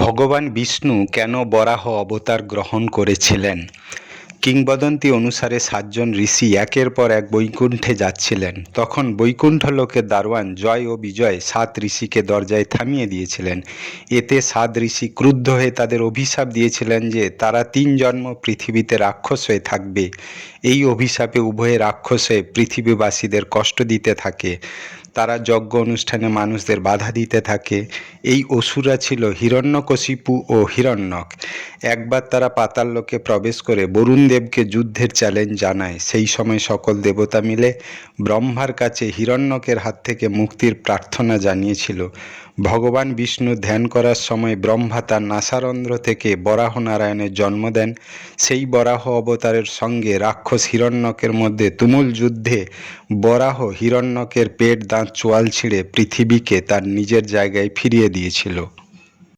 ভগবান বিষ্ণু কেন বরাহ অবতার গ্রহণ করেছিলেন? কিংবদন্তি অনুসারে 7জন ঋষি একের পর এক বৈকুণ্ঠে যাচ্ছিলেন। তখন বৈকুণ্ঠ লোকের দারোয়ান জয় ও বিজয় 7 ঋষিকে দরজায় থামিয়ে দিয়েছিলেন। এতে 7 ঋষি ক্রুদ্ধ হয়ে তাদের অভিশাপ দিয়েছিলেন যে তারা 3 জন্ম পৃথিবীতে রাক্ষস হয়ে থাকবে। এই অভিশাপে উভয়ে রাক্ষস হয়ে পৃথিবীবাসীদের কষ্ট দিতে থাকে। তারা যজ্ঞ অনুষ্ঠানে মানুষদের বাধা দিতে থাকে। এই অসুররা ছিল হিরণ্যকশিপু ও হিরণ্যক। একবার তারা পাতাল লোকে প্রবেশ করে বরুণ দেবকে যুদ্ধের চ্যালেঞ্জ জানায়। সেই সময় সকল দেবতা মিলে ব্রহ্মার কাছে হিরণ্যকের হাত থেকে মুক্তির প্রার্থনা জানিয়েছিল। ভগবান বিষ্ণু ধ্যান করার সময় ব্রহ্মা তার নাসারন্ধ্র থেকে বরাহ নারায়ণের জন্ম দেন। সেই বরাহ অবতারের সঙ্গে রাক্ষস হিরণ্যকের মধ্যে তুমুল যুদ্ধে বরাহ হিরণ্যকের পেট দাঁত চোয়াল ছিঁড়ে পৃথিবীকে তার নিজের জায়গায় ফিরিয়ে দিয়েছিল।